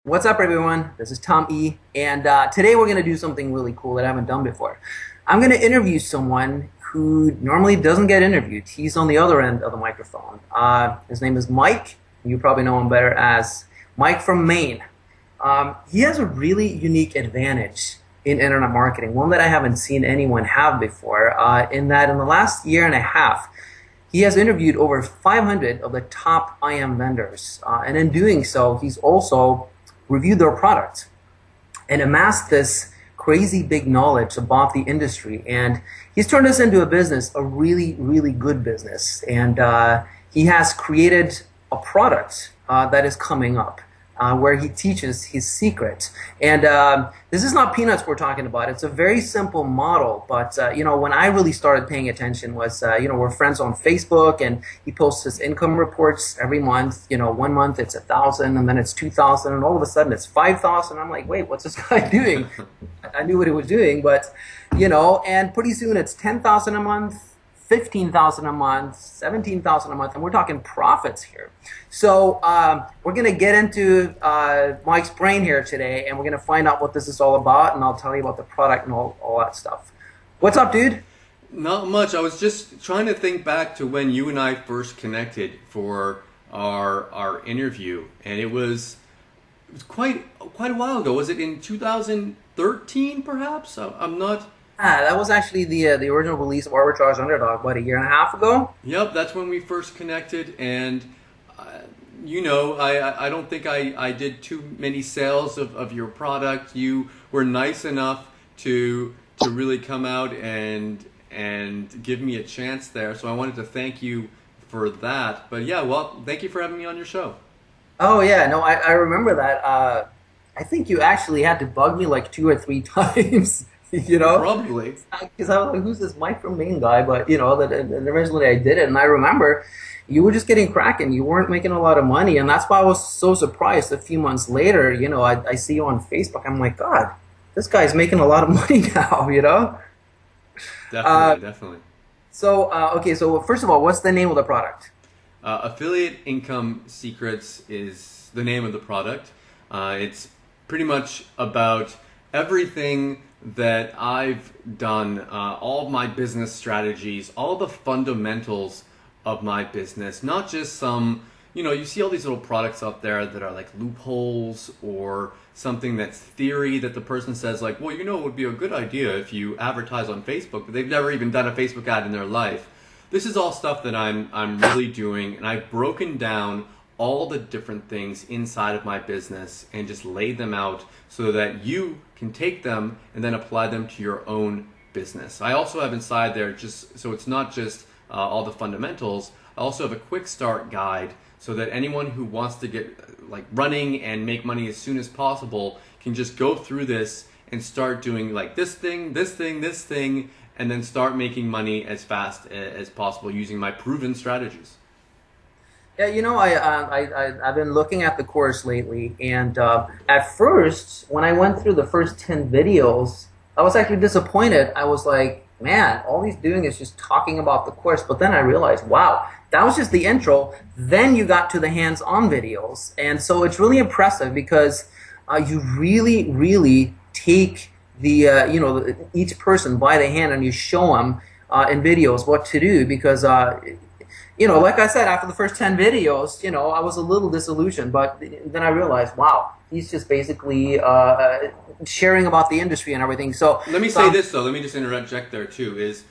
What's up, everyone? This is Tom E. And today we're going to do something really cool that I haven't done before. I'm going to interview someone who normally doesn't get interviewed. He's on the other end of the microphone. His name is Mike. You probably know him better as Mike from Maine. He has a really unique advantage in internet marketing, one that I haven't seen anyone have before, in that in the last year and a half, he has interviewed over 500 of the top IM vendors. And in doing so, he's also reviewed their product and amassed this crazy big knowledge about the industry. And he's turned this into a business, a really, really good business. And he has created a product that is coming up. Where he teaches his secret. And this is not peanuts we're talking about. It's a very simple model. But, when I really started paying attention was, we're friends on Facebook, and he posts his income reports every month. 1 month it's 1,000, and then it's 2,000, and all of a sudden it's 5,000. I'm like, wait, what's this guy doing? I knew what he was doing, but, and pretty soon it's 10,000 a month, 15,000 a month, 17,000 a month, and we're talking profits here. So we're going to get into Mike's brain here today, and we're going to find out what this is all about, and I'll tell you about the product and all that stuff. What's up, dude? Not much. I was just trying to think back to when you and I first connected for our interview, and it was quite a while ago. Was it in 2013, perhaps? I'm not. That was actually the original release of Arbitrage Underdog about a year and a half ago. Yep, that's when we first connected, and I don't think I did too many sales of your product. You were nice enough to really come out and give me a chance there, so I wanted to thank you for that. But yeah, well, thank you for having me on your show. Oh yeah, no, I remember that. I think you actually had to bug me like 2 or 3 times. Probably, because I was like, who's this Mike from Maine guy? But and eventually I did it, and I remember you were just getting cracking. You weren't making a lot of money, and that's why I was so surprised. A few months later, I see you on Facebook. I'm like, God, this guy's making a lot of money now. Definitely. So okay, so first of all, what's the name of the product? Affiliate Income Secrets is the name of the product. It's pretty much about everything that I've done, all of my business strategies, all the fundamentals of my business, not just some, you see all these little products out there that are like loopholes or something that's theory that the person says like, well, it would be a good idea if you advertise on Facebook, but they've never even done a Facebook ad in their life. This is all stuff that I'm really doing, and I've broken down all the different things inside of my business and just laid them out so that you can take them and then apply them to your own business. I also have inside there, just so it's not just all the fundamentals, I also have a quick start guide so that anyone who wants to get like running and make money as soon as possible can just go through this and start doing like this thing, and then start making money as fast as possible using my proven strategies. Yeah, I've been looking at the course lately, and at first, when I went through the first 10 videos, I was actually disappointed. I was like, man, all he's doing is just talking about the course. But then I realized, wow, that was just the intro. Then you got to the hands-on videos, and so it's really impressive because you really, really take the each person by the hand and you show them in videos what to do because. Like I said, after the first 10 videos, I was a little disillusioned, but then I realized, wow, he's just basically sharing about the industry and everything. So let me say this though. Let me just interject there too. Is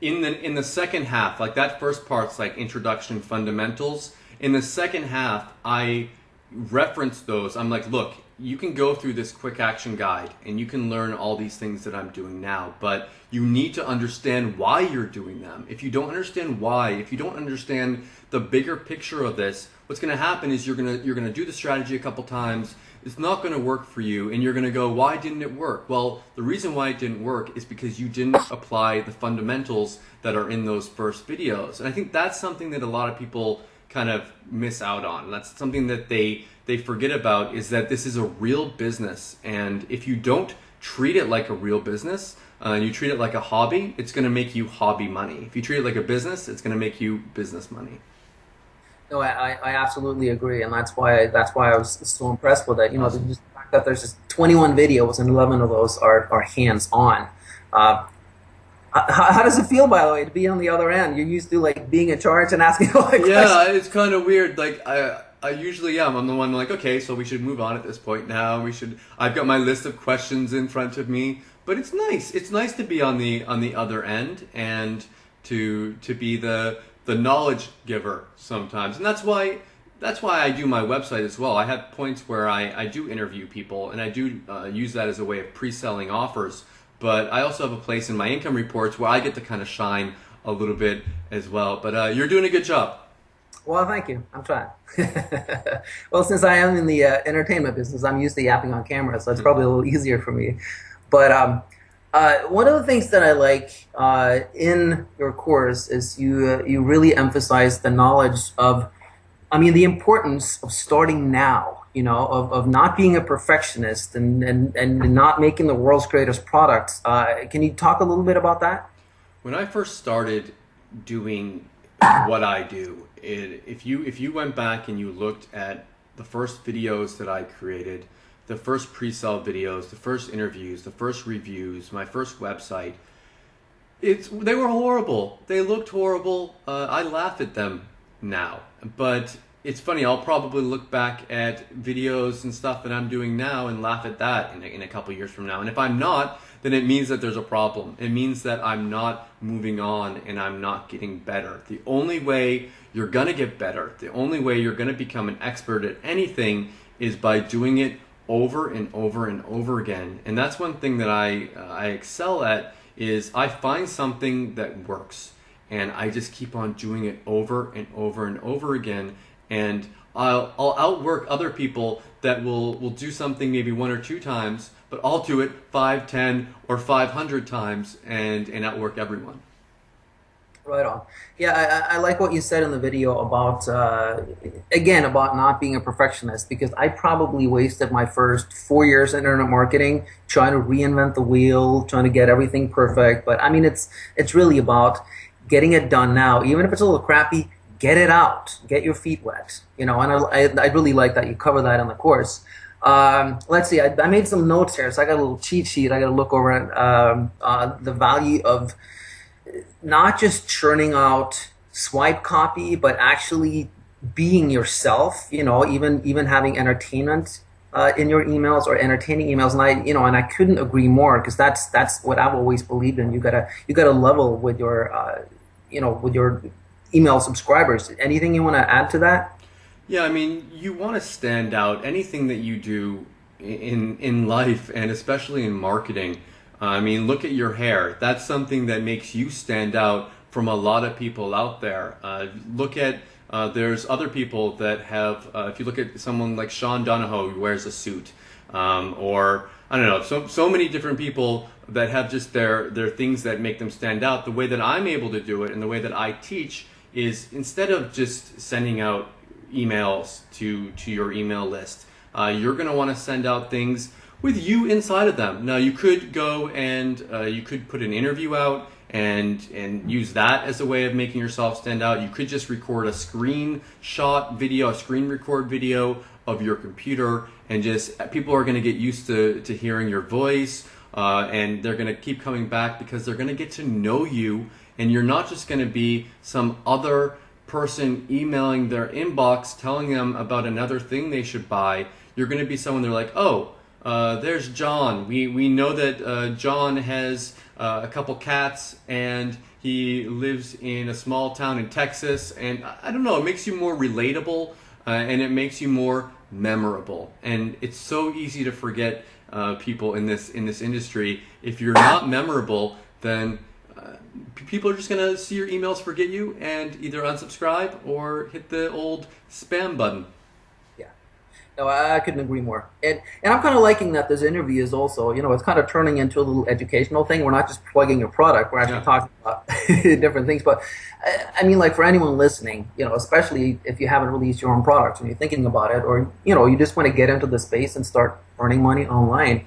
in the second half, like that first part's like introduction fundamentals. In the second half, I reference those. I'm like, look, you can go through this quick action guide and you can learn all these things that I'm doing now, but you need to understand why you're doing them. If you don't understand why, if you don't understand the bigger picture of this, what's going to happen is you're going to do the strategy a couple times. It's not going to work for you, and you're going to go, why didn't it work? Well, the reason why it didn't work is because you didn't apply the fundamentals that are in those first videos. And I think that's something that a lot of people kind of miss out on. That's something that they forget about, is that this is a real business, and if you don't treat it like a real business, and you treat it like a hobby, it's going to make you hobby money. If you treat it like a business, it's going to make you business money. No, I absolutely agree, and that's why I was so impressed with it. You know, Awesome. just the fact that there's just 21 videos and 11 of those are hands on. Uh, how does it feel, by the way, to be on the other end? You're used to like being in charge and asking all the questions. Yeah, it's kind of weird. Like I usually am. I'm the one like, okay, so we should move on at this point now. We should. I've got my list of questions in front of me, but it's nice. It's nice to be on the other end and to be the knowledge giver sometimes, and that's why I do my website as well. I have points where I do interview people, and I do use that as a way of pre-selling offers. But I also have a place in my income reports where I get to kind of shine a little bit as well. But you're doing a good job. Well, thank you. I'm trying. Well, since I am in the entertainment business, I'm used to yapping on camera, so it's probably a little easier for me. But one of the things that I like in your course is you really emphasize the knowledge of, I mean, the importance of starting now. You know, of not being a perfectionist and not making the world's greatest products. Can you talk a little bit about that? When I first started doing what I do, if you went back and you looked at the first videos that I created, the first pre-sale videos, the first interviews, the first reviews, my first website, they were horrible. They looked horrible. I laugh at them now, but it's funny. I'll probably look back at videos and stuff that I'm doing now and laugh at that in a couple years from now. And if I'm not, then it means that there's a problem. It means that I'm not moving on and I'm not getting better. The only way you're gonna get better, the only way you're gonna become an expert at anything is by doing it over and over and over again. And that's one thing that I excel at is I find something that works and I just keep on doing it over and over and over again. And I'll outwork other people that will do something maybe one or two times, but I'll do it 5, 10, or 500 times and outwork everyone. Right on. Yeah, I like what you said in the video about, again, about not being a perfectionist, because I probably wasted my first 4 years in internet marketing trying to reinvent the wheel, trying to get everything perfect. But I mean, it's really about getting it done now, even if it's a little crappy. Get it out, get your feet wet, you know. And I really like that you cover that in the course. Let's see, I made some notes here, so I got a little cheat sheet. I got to look over at the value of not just churning out swipe copy, but actually being yourself. You know, even having entertainment in your emails or entertaining emails. And I couldn't agree more, because that's what I've always believed in. You gotta level with your with your email subscribers. Anything you want to add to that? Yeah, I mean, you want to stand out. Anything that you do in life, and especially in marketing. I mean, look at your hair. That's something that makes you stand out from a lot of people out there. Look at there's other people that have. If you look at someone like Sean Donahoe, who wears a suit, or I don't know, so many different people that have just their things that make them stand out. The way that I'm able to do it, and the way that I teach, is instead of just sending out emails to your email list, you're going to want to send out things with you inside of them. Now, you could go and you could put an interview out and use that as a way of making yourself stand out. You could just record a screenshot video, a screen record video of your computer, and just people are going to get used to hearing your voice, and they're going to keep coming back because they're going to get to know you. And you're not just going to be some other person emailing their inbox telling them about another thing they should buy. You're going to be someone they're like, oh, there's John. We know that John has a couple cats and he lives in a small town in Texas. And I don't know, it makes you more relatable and it makes you more memorable. And it's so easy to forget people in this industry. If you're not memorable, then people are just going to see your emails, forget you, and either unsubscribe or hit the old spam button. Yeah. No, I couldn't agree more. And I'm kind of liking that this interview is also, it's kind of turning into a little educational thing. We're not just plugging your product. We're actually talking about different things. But I mean, like for anyone listening, especially if you haven't released your own product and you're thinking about it, or, you just want to get into the space and start earning money online,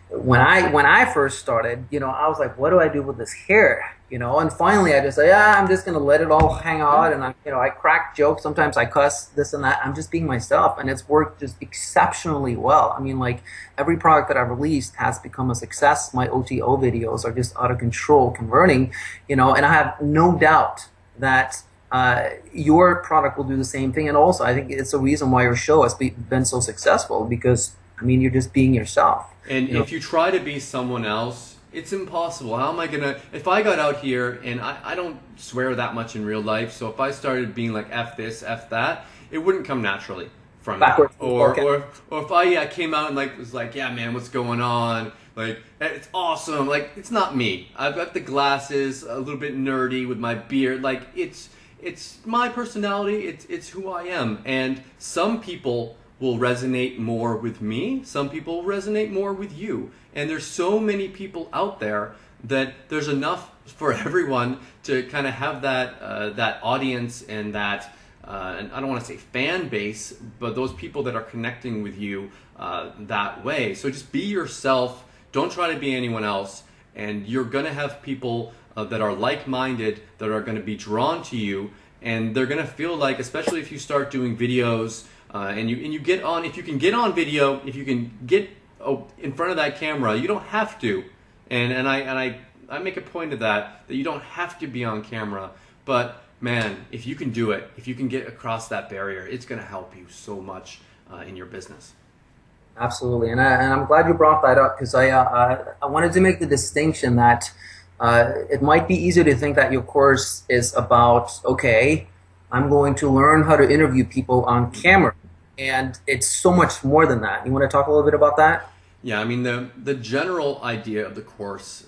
when I first started, I was like, what do I do with this hair? And finally I just say, I'm just gonna let it all hang Yeah. out, and I crack jokes, sometimes I cuss, this and that. I'm just being myself, and it's worked just exceptionally well. I mean, like every product that I've released has become a success. My OTO videos are just out of control converting, and I have no doubt that your product will do the same thing. And also, I think it's a reason why your show has been so successful because I mean, you're just being yourself. And You know, if you try to be someone else, it's impossible. How am I gonna? If I got out here and I don't swear that much in real life, so if I started being like F this, F that, it wouldn't come naturally from me. backwards. Or Okay. or or if I came out and like was like, yeah man, what's going on? Like it's awesome. Like it's not me. I've got the glasses, a little bit nerdy with my beard. Like it's my personality. It's who I am. And some people will resonate more with me. Some people will resonate more with you. And there's so many people out there that there's enough for everyone to kind of have that audience and that and I don't want to say fan base, but those people that are connecting with you that way. So just be yourself. Don't try to be anyone else, and you're gonna have people that are like-minded that are gonna be drawn to you, and they're gonna feel like, especially if you start doing videos and you get on, if you can get on video, if you can get in front of that camera, you don't have to, and I make a point of that you don't have to be on camera, but man, if you can do it, if you can get across that barrier, it's going to help you so much in your business. Absolutely, and I'm glad you brought that up because I wanted to make the distinction that it might be easier to think that your course is about, okay, I'm going to learn how to interview people on camera, and it's so much more than that. You want to talk a little bit about that? Yeah, I mean the general idea of the course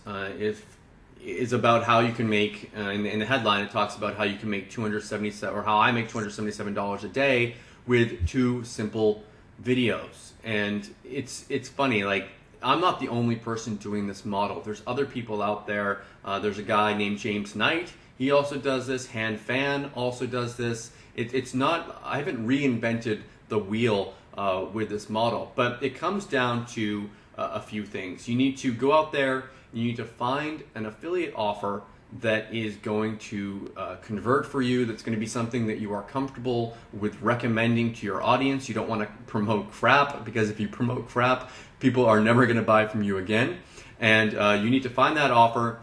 is about how you can make in the headline it talks about how you can make 277 or how I make $277 a day with two simple videos. And it's funny, like I'm not the only person doing this model. There's other people out there. There's a guy named James Knight. He also does this. Han Fan also does this. It's not. I haven't reinvented the wheel with this model, but it comes down to a few things. You need to go out there. You need to find an affiliate offer that is going to convert for you, that's going to be something that you are comfortable with recommending to your audience. You don't want to promote crap, because if you promote crap, people are never going to buy from you again. And you need to find that offer.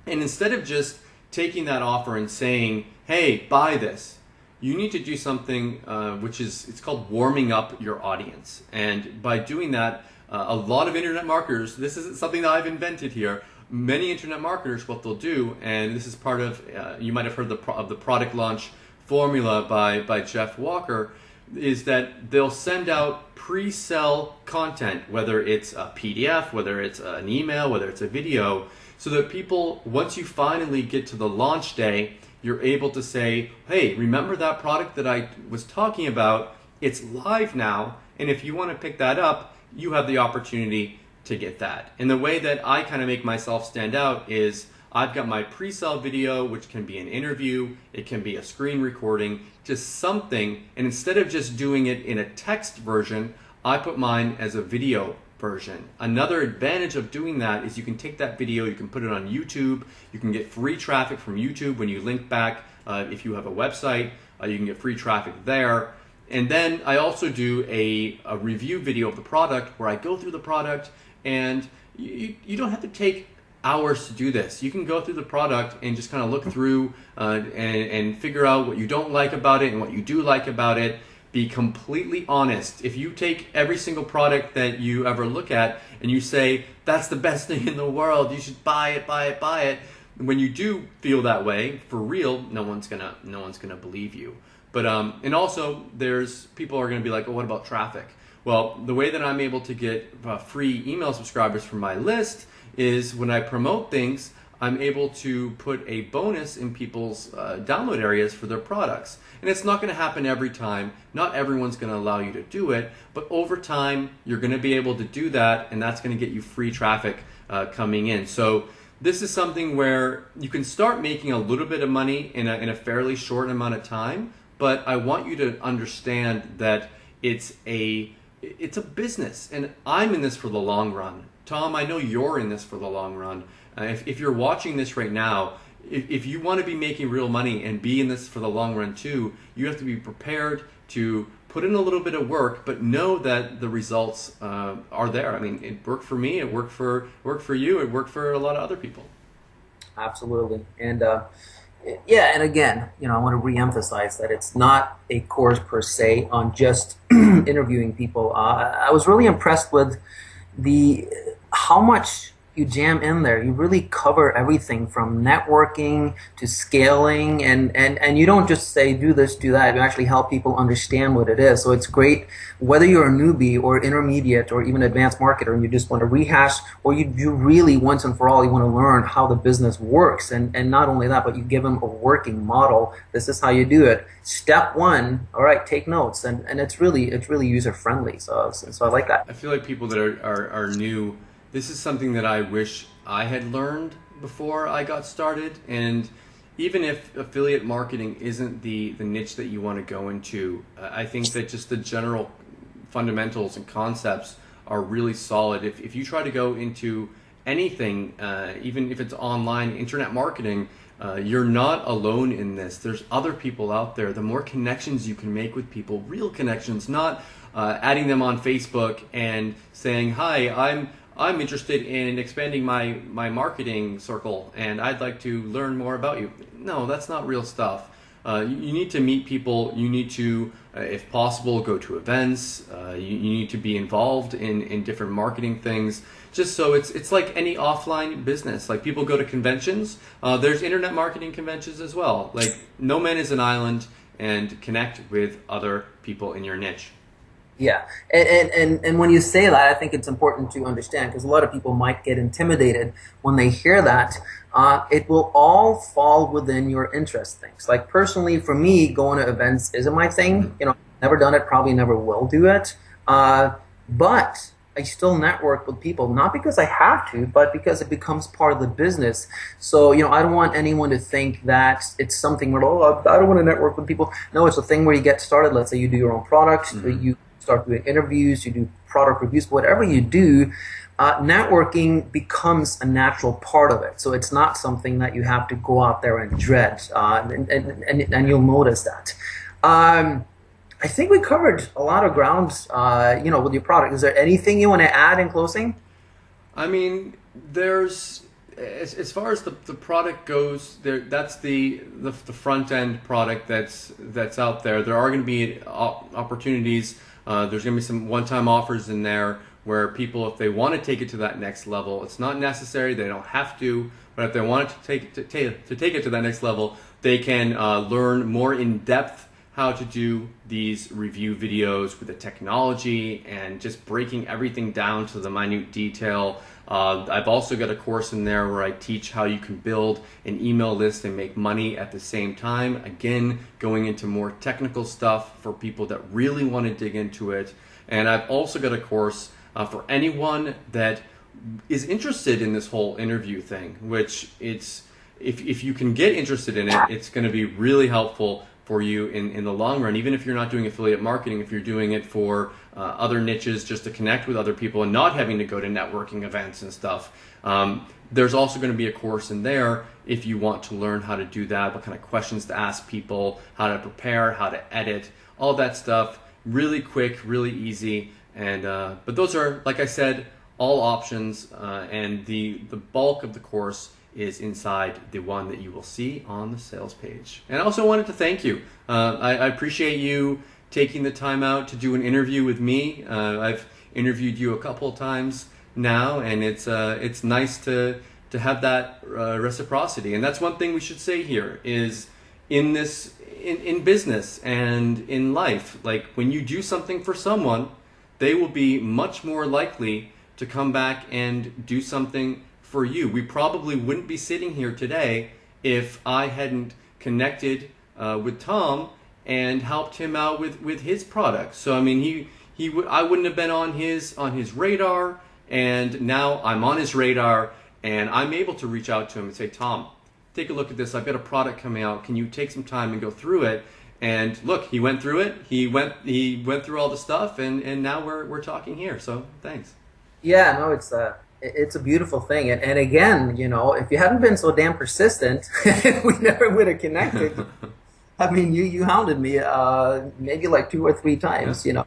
And instead of just taking that offer and saying, hey, buy this, you need to do something it's called warming up your audience. And by doing that, a lot of internet marketers, this isn't something that I've invented here, many internet marketers, what they'll do, and this is part of, you might have heard of the product launch formula by Jeff Walker, is that they'll send out pre-sell content, whether it's a PDF, whether it's an email, whether it's a video, so that people, once you finally get to the launch day, you're able to say, hey, remember that product that I was talking about? It's live now, and if you want to pick that up, you have the opportunity to get that. And the way that I kind of make myself stand out is I've got my pre-sale video, which can be an interview, it can be a screen recording, just something, and instead of just doing it in a text version, I put mine as a video version. Another advantage of doing that is you can take that video, you can put it on YouTube, you can get free traffic from YouTube when you link back. If you have a website, you can get free traffic there. And then I also do a review video of the product where I go through the product, and you don't have to take hours to do this. You can go through the product and just kind of look through and figure out what you don't like about it and what you do like about it. Be completely honest. If you take every single product that you ever look at and you say, that's the best thing in the world, you should buy it, buy it, buy it. When you do feel that way, for real, no one's gonna believe you. But and also, there's people are going to be like, oh, what about traffic? Well, the way that I'm able to get free email subscribers from my list is when I promote things, I'm able to put a bonus in people's download areas for their products. And it's not going to happen every time. Not everyone's going to allow you to do it. But over time, you're going to be able to do that, and that's going to get you free traffic coming in. So this is something where you can start making a little bit of money in a fairly short amount of time. But I want you to understand that it's a business, and I'm in this for the long run. Tom, I know you're in this for the long run. If you're watching this right now, if you want to be making real money and be in this for the long run too, you have to be prepared to put in a little bit of work, but know that the results are there. I mean, it worked for me, it worked for you, it worked for a lot of other people. Absolutely. And yeah, and again, I want to reemphasize that it's not a course per se on just interviewing people. I was really impressed with the how much you jam in there. You really cover everything from networking to scaling, and you don't just say do this, do that. You actually help people understand what it is. So it's great whether you're a newbie or intermediate or even advanced marketer and you just want to rehash, or you really once and for all you want to learn how the business works, and not only that, but you give them a working model. This is how you do it. Step one, all right, take notes, and it's really user friendly. So I like that. I feel like people that are new, this is something that I wish I had learned before I got started. And even if affiliate marketing isn't the niche that you want to go into, I think that just the general fundamentals and concepts are really solid. If you try to go into anything, even if it's online internet marketing, you're not alone in this. There's other people out there. The more connections you can make with people, real connections, not adding them on Facebook and saying, hi, I'm interested in expanding my marketing circle and I'd like to learn more about you. No, that's not real stuff. You need to meet people. You need to, if possible, go to events. You need to be involved in different marketing things. Just so it's like any offline business. Like people go to conventions. There's internet marketing conventions as well. Like no man is an island, and connect with other people in your niche. Yeah, and when you say that, I think it's important to understand, because a lot of people might get intimidated when they hear that. It will all fall within your interest things. Like personally, for me, going to events isn't my thing. Never done it, probably never will do it. But I still network with people, not because I have to, but because it becomes part of the business. So, I don't want anyone to think that it's something where, I don't want to network with people. No, it's a thing where you get started. Let's say you do your own product, you start doing interviews, you do product reviews, whatever you do, networking becomes a natural part of it. So it's not something that you have to go out there and dread, and you'll notice that. I think we covered a lot of grounds, with your product. Is there anything you want to add in closing? I mean, there's as far as the product goes, that's the front end product that's out there. There are going to be opportunities. There's going to be some one-time offers in there where people, if they want to take it to that next level, it's not necessary, they don't have to, but if they want to take it to that next level, they can learn more in depth how to do these review videos with the technology and just breaking everything down to the minute detail. I've also got a course in there where I teach how you can build an email list and make money at the same time. Again, going into more technical stuff for people that really want to dig into it. And I've also got a course for anyone that is interested in this whole interview thing, which if you can get interested in it, it's going to be really helpful for you in the long run. Even if you're not doing affiliate marketing, if you're doing it for other niches just to connect with other people and not having to go to networking events and stuff, there's also going to be a course in there if you want to learn how to do that, what kind of questions to ask people, how to prepare, how to edit, all that stuff. Really quick, really easy. And but those are, like I said, all options, and the bulk of the course is inside the one that you will see on the sales page. And I also wanted to thank you. I appreciate you taking the time out to do an interview with me. I've interviewed you a couple of times now, and it's nice to have that reciprocity. And that's one thing we should say here is in business and in life, like when you do something for someone, they will be much more likely to come back and do something for you. We probably wouldn't be sitting here today if I hadn't connected with Tom and helped him out with his product. So I mean, I wouldn't have been on his radar, and now I'm on his radar, and I'm able to reach out to him and say, Tom, take a look at this. I've got a product coming out. Can you take some time and go through it? And look, he went through it. He went through all the stuff, and now we're talking here. So thanks. Yeah, no, It's a beautiful thing. And again, you know, if you hadn't been so damn persistent, we never would have connected. I mean, you hounded me maybe like two or three Yeah. times, you know,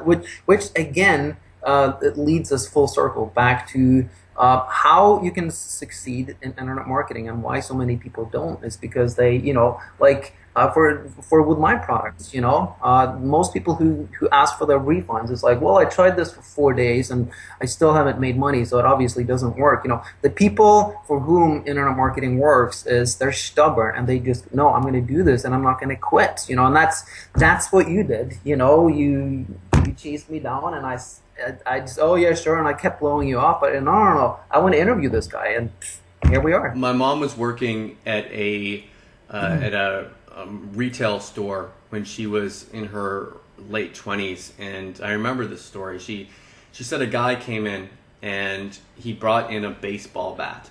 which again it leads us full circle back to how you can succeed in internet marketing and why so many people don't is because they, you know, like for with my products, you know, most people who ask for their refunds, it's like, well, I tried this for 4 days and I still haven't made money, so it obviously doesn't work. You know, the people for whom internet marketing works is they're stubborn and they just, no, I'm going to do this and I'm not going to quit. You know, and that's what you did. You know, you chased me down and I just, oh yeah, sure, and I kept blowing you off, but no, I want to interview this guy, and here we are. My mom was working at a retail store when she was in her late 20s, and I remember this story. She said a guy came in and he brought in a baseball bat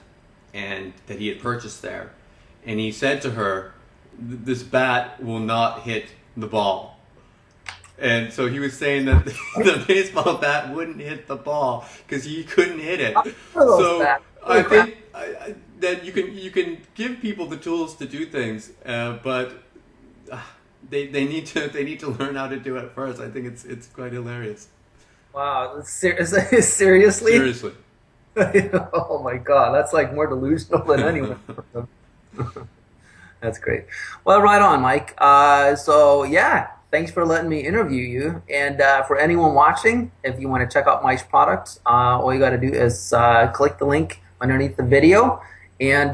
and that he had purchased there, and he said to her, "This bat will not hit the ball." And so he was saying that the baseball bat wouldn't hit the ball because he couldn't hit it. Those So bad. I think that you can give people the tools to do things, but uh, they need to learn how to do it first. I think it's quite hilarious. Wow, seriously? Seriously. Oh my God, that's like more delusional than anyone. That's great. Well, right on, Mike. So yeah, thanks for letting me interview you. And for anyone watching, if you want to check out Mike's products, all you got to do is click the link underneath the video and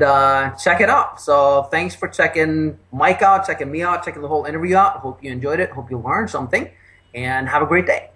check it out. So thanks for checking Mike out, checking me out, checking the whole interview out. Hope you enjoyed it. Hope you learned something. And have a great day.